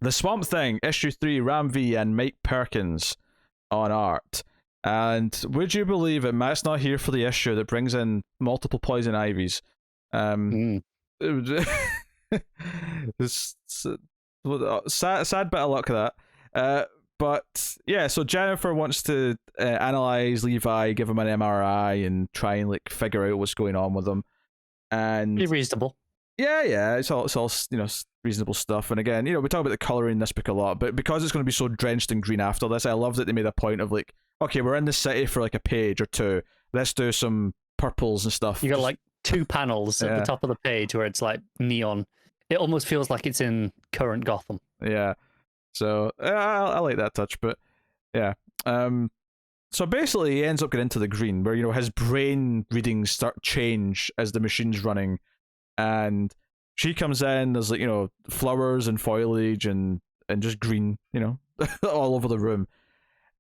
The Swamp Thing, issue 3, Ram V and Mike Perkins on art. And would you believe it, Matt's not here for the issue that brings in multiple poison ivies. It's sad bit of luck of that. But yeah, so Jennifer wants to analyze Levi, give him an MRI, and try and like figure out what's going on with him. And pretty reasonable. Yeah, it's all reasonable stuff. And again, we talk about the coloring in this book a lot, but because it's going to be so drenched in green after this, I love that they made a point of like, okay, we're in the city for like a page or two. Let's do some purples and stuff. You got like 2 panels at the top of the page where it's like neon. It almost feels like it's in current Gotham. Yeah. So I like that touch, but yeah. So basically, he ends up getting into the green, where his brain readings start change as the machine's running, and she comes in. There's like flowers and foliage and just green, all over the room,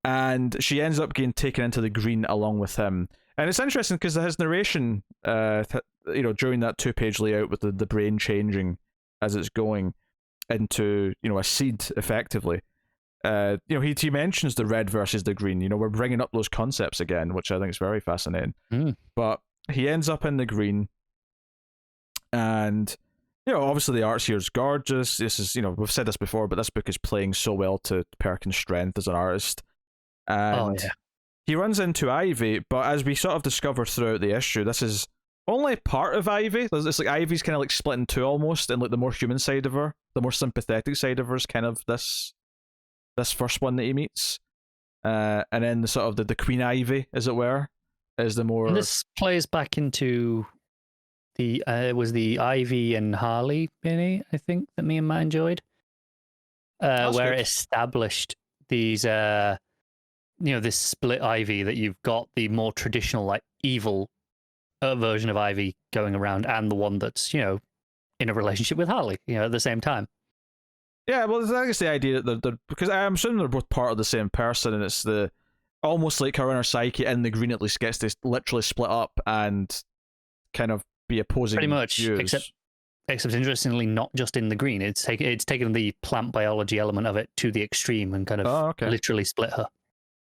and she ends up getting taken into the green along with him. And it's interesting because his narration, during that 2-page layout with the brain changing as it's going into a seed effectively. He mentions the red versus the green. We're bringing up those concepts again, which I think is very fascinating. But he ends up in the green, and obviously the arts here is gorgeous. This is we've said this before, but this book is playing so well to Perkins' strength as an artist. And he runs into Ivy, but as we sort of discover throughout the issue, this is only part of Ivy. It's like Ivy's kind of like split in two almost, and like the more human side of her, the more sympathetic side of her is kind of this first one that he meets, and then the sort of the Queen Ivy, as it were, is the more. And this plays back into the it was the Ivy and Harley mini, I think, that me and Matt enjoyed, where it established these this split Ivy, that you've got the more traditional like evil version of Ivy going around, and the one that's in a relationship with Harley at the same time. Yeah, well, I guess the idea that they're because I'm assuming they're both part of the same person, and it's the almost like her inner psyche in the green at least gets to literally split up and kind of be opposing pretty much views. Except interestingly, not just in the green. It's taken the plant biology element of it to the extreme and kind of literally split her.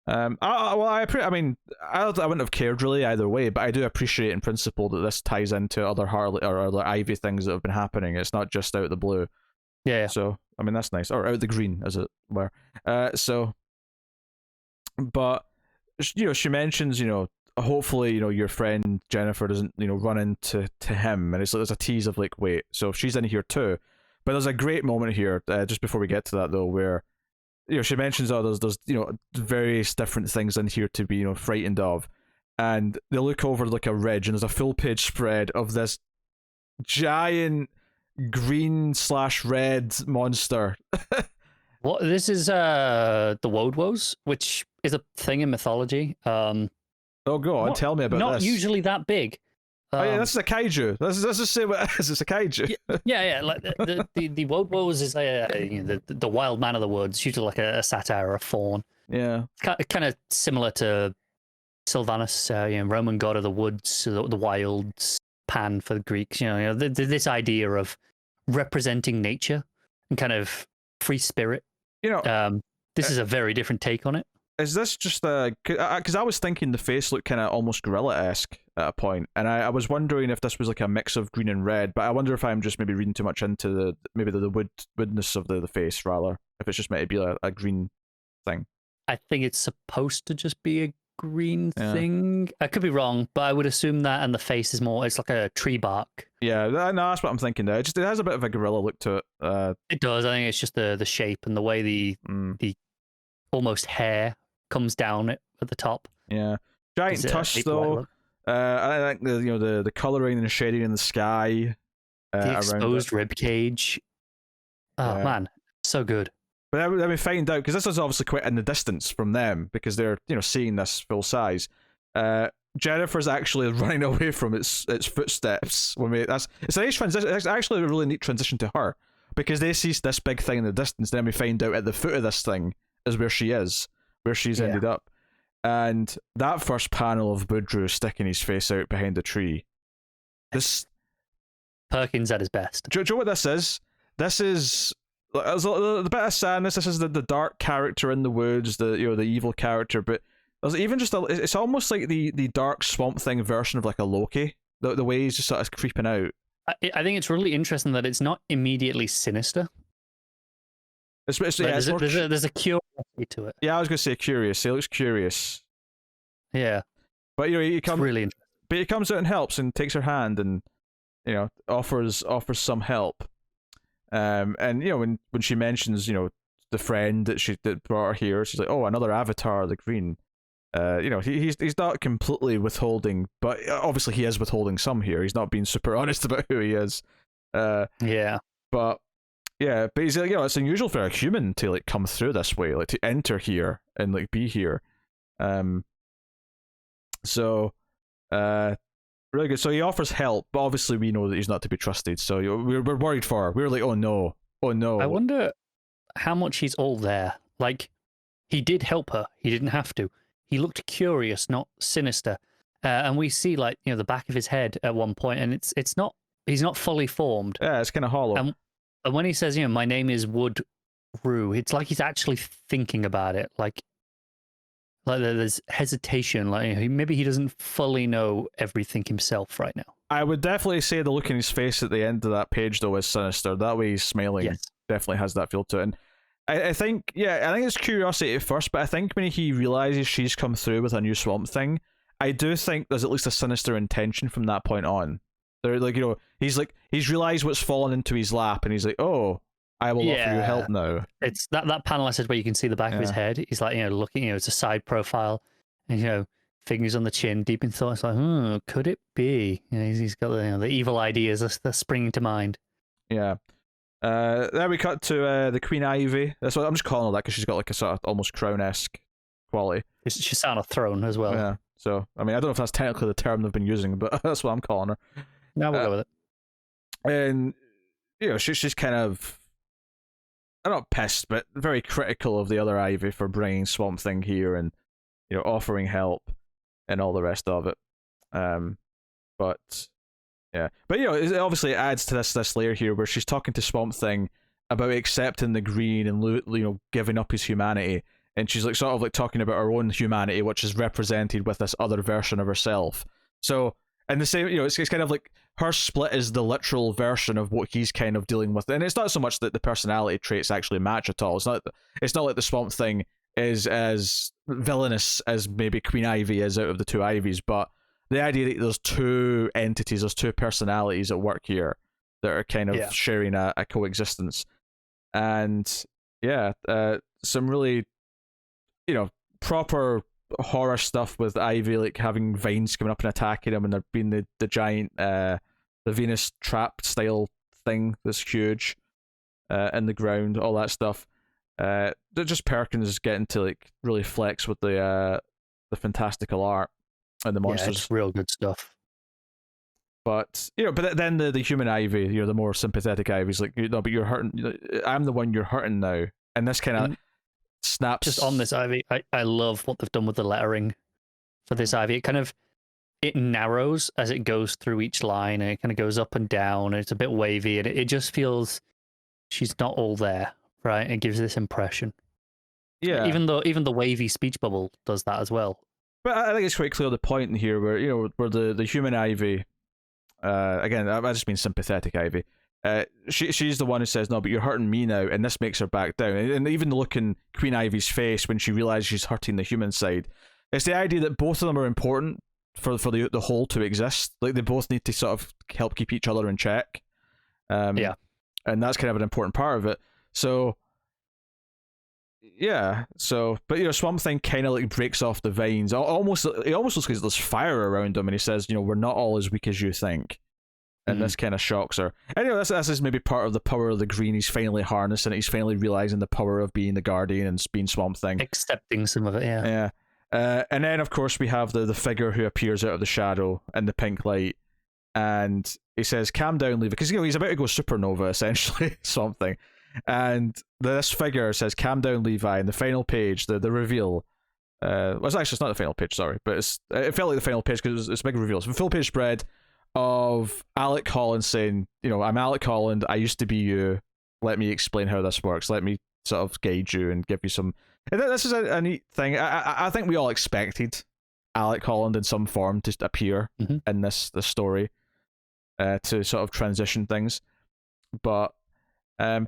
I wouldn't have cared really either way, but I do appreciate in principle that this ties into other Harley or other Ivy things that have been happening. It's not just out of the blue. Yeah. So I mean that's nice, or out of the green, as it were. But she mentions hopefully your friend Jennifer doesn't run into him, and it's like there's a tease of like, wait, so she's in here too. But there's a great moment here just before we get to that though, where she mentions there's various different things in here to be frightened of, and they look over like a ridge, and there's a full page spread of this giant green/red monster. What this is the Woadwoes, which is a thing in mythology. Oh, go on, tell me about not this. Not usually that big. Yeah, this is a kaiju. Let's just say what it is. It's a kaiju. Yeah. Like the Woadwoes is the wild man of the woods, usually like a satyr or a faun. Yeah, kind of similar to Sylvanus, Roman god of the woods, the wilds. Pan for the Greeks. This idea of representing nature and kind of free spirit. This is a very different take on it. Is this just because I was thinking the face looked kind of almost gorilla-esque at a point, and I was wondering if this was like a mix of green and red, but I wonder if I'm just maybe reading too much into the woodness of the face, rather, if it's just meant to be a green thing. I think it's supposed to just be a green thing. I could be wrong, but I would assume that, and the face is more, it's like a tree bark. Yeah, no, that's what I'm thinking there. It has a bit of a gorilla look to it. It does. I think it's just the shape and the way the almost hair comes down at the top. Yeah, giant tusk though. I think the coloring and the shading in the sky, the exposed rib cage. Oh man, so good. But then we find out, because this is obviously quite in the distance from them, because they're seeing this full size. Jennifer's actually running away from its footsteps. It's a nice transition. It's actually a really neat transition to her, because they see this big thing in the distance. Then we find out at the foot of this thing is where she is, where she's ended up, and that first panel of Boudreaux sticking his face out behind the tree. This Perkins at his best. Do you know what this is? This is the bit of sadness. This is the dark character in the woods, the the evil character, but there's even just it's almost like the dark Swamp Thing version of like a Loki. The way he's just sort of creeping out. I think it's really interesting that it's not immediately sinister. There's a curiosity to it. Yeah, I was going to say curious. He looks curious. Yeah, but he comes really interesting. But he comes out and helps and takes her hand and offers some help. And when she mentions the friend that brought her here, she's like, oh, another avatar, the green. He's not completely withholding, but obviously he is withholding some here. He's not being super honest about who he is. Yeah. But yeah, but he's like, it's unusual for a human to like come through this way, like to enter here and like be here. So really good. So he offers help, but obviously we know that he's not to be trusted. So we're worried for her. We're like, oh no. I wonder how much he's all there. Like, he did help her. He didn't have to. He looked curious, not sinister. And we see like the back of his head at one point, and it's not. He's not fully formed. Yeah, it's kind of hollow. And when he says, my name is Wood Rue, it's like he's actually thinking about it. Like there's hesitation. Like maybe he doesn't fully know everything himself right now. I would definitely say the look in his face at the end of that page though is sinister. That way he's smiling. Yes. Definitely has that feel to it. And I think it's curiosity at first, but I think when he realizes she's come through with a new Swamp Thing, I do think there's at least a sinister intention from that point on. They're like, he's realized what's fallen into his lap, and he's like, oh, I will offer you help now. It's that panel I said where you can see the back of his head. He's like, looking, it's a side profile, and fingers on the chin, deep in thought. It's like, could it be? He's got the evil ideas that's springing to mind. Yeah. Then we cut to the Queen Ivy. That's what I'm just calling her that because she's got like a sort of almost crown-esque quality. She's sat on a throne as well. Yeah. So I mean, I don't know if that's technically the term they've been using, but that's what I'm calling her. No, we'll go with it. And she's kind of, I'm not pissed, but very critical of the other Ivy for bringing Swamp Thing here and offering help and all the rest of it. But yeah, but it obviously adds to this layer here where she's talking to Swamp Thing about accepting the green and giving up his humanity, and she's like sort of like talking about her own humanity, which is represented with this other version of herself. So, and the same, it's kind of like her split is the literal version of what he's kind of dealing with, and it's not so much that the personality traits actually match at all. It's not like the Swamp Thing is as villainous as maybe Queen Ivy is out of the two Ivies, but the idea that there's two entities, there's two personalities at work here that are kind of sharing a coexistence. And some really proper horror stuff with Ivy, like having vines coming up and attacking him, and there being the giant the Venus trap style thing that's huge in the ground, all that stuff. Just Perkins getting to like really flex with the fantastical art and the monsters. Yeah, it's real good stuff. But but then the human Ivy, the more sympathetic Ivy's like, but you're hurting. I'm the one you're hurting now, and this kind of snaps. Just on this Ivy, I love what they've done with the lettering for this Ivy. It narrows as it goes through each line, and it kind of goes up and down, and it's a bit wavy, and it just feels she's not all there, right? It gives this impression. Yeah. Even the wavy speech bubble does that as well. But I think it's quite clear the point in here where where the human Ivy, again, I just mean sympathetic Ivy. She's the one who says, no, but you're hurting me now, and this makes her back down. And even the look in Queen Ivy's face when she realizes she's hurting the human side, it's the idea that both of them are important for the whole to exist. Like they both need to sort of help keep each other in check. And that's kind of an important part of it. So yeah, but Swamp Thing kind of like breaks off the vines. It almost looks like there's fire around him, and he says, we're not all as weak as you think. And this kind of shocks her. And this is maybe part of the power of the green. He's finally harnessing it. He's finally realizing the power of being the Guardian and being Swamp Thing. Accepting some of it, yeah. Yeah. And then, of course, we have the figure who appears out of the shadow in the pink light. And he says, calm down, Levi. Because, he's about to go supernova, essentially, Swamp Thing. And this figure says, calm down, Levi. And the final page, the reveal. It's not the final page, sorry. But it felt like the final page because it's a big reveal. It's a full page spread of Alec Holland saying, I'm Alec Holland, I used to be you, let me explain how this works. Let me sort of guide you and give you some. And this is a neat thing. I think we all expected Alec Holland in some form to appear in this story, to sort of transition things. But I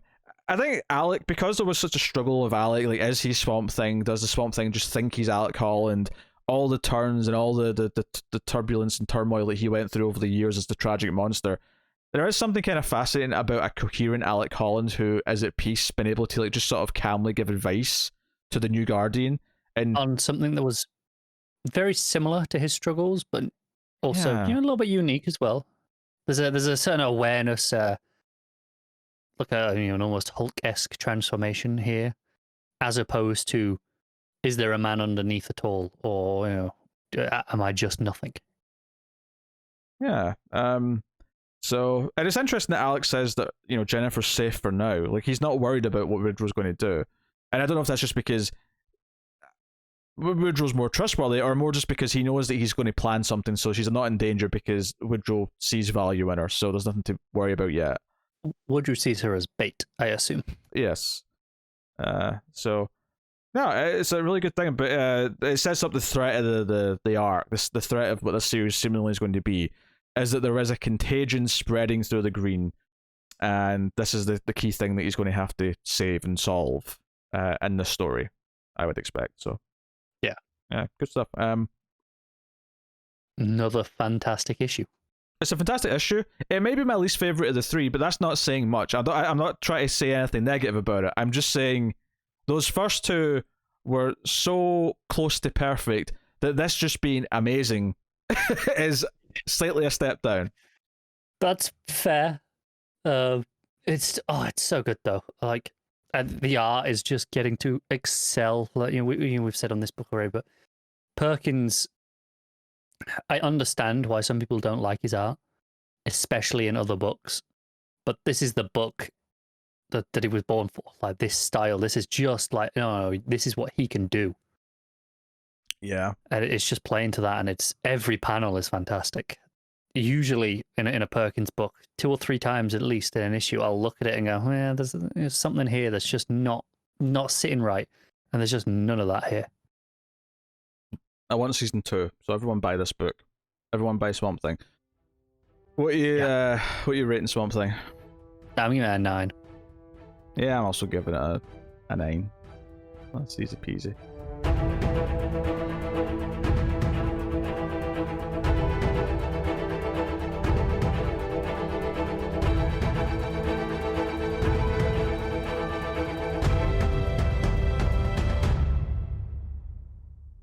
think Alec, because there was such a struggle of Alec, like, is he Swamp Thing? Does the Swamp Thing just think he's Alec Holland? All the turns and all the turbulence and turmoil that he went through over the years as the tragic monster. There is something kind of fascinating about a coherent Alec Holland who is at peace, been able to like just sort of calmly give advice to the new Guardian and on something that was very similar to his struggles, but also a little bit unique as well. There's a certain awareness, like an almost Hulk-esque transformation here, as opposed to, is there a man underneath at all, or am I just nothing? Yeah. So, and it's interesting that Alex says that Jennifer's safe for now. Like, he's not worried about what Woodrow's going to do, and I don't know if that's just because Woodrow's more trustworthy, or more just because he knows that he's going to plan something, so she's not in danger because Woodrow sees value in her. So there's nothing to worry about yet. Woodrow sees her as bait, I assume. Yes. So. No, it's a really good thing, but it sets up the threat of the arc. The threat of what this series seemingly is going to be is that there is a contagion spreading through the Green, and this is the key thing that he's going to have to save and solve in this story, I would expect. So, yeah, good stuff. Another fantastic issue. It's a fantastic issue. It may be my least favorite of the three, but that's not saying much. I'm not trying to say anything negative about it. I'm just saying those first two were so close to perfect that this just being amazing is slightly a step down. That's fair. It's so good though. Like, the art is just getting to excel. Like, we've said on this book already, but Perkins, I understand why some people don't like his art, especially in other books, but this is the book that he was born for. Like, this style, this is just like, this is what he can do. Yeah, and it's just playing to that, and it's every panel is fantastic. Usually in a Perkins book, 2 or 3 times at least in an issue, I'll look at it and go, there's something here that's just not sitting right, and there's just none of that here. I want season 2, so everyone buy this book. Everyone buy Swamp Thing. What are you rating Swamp Thing? I'm giving it a 9. Yeah, I'm also giving it a 9. That's easy peasy.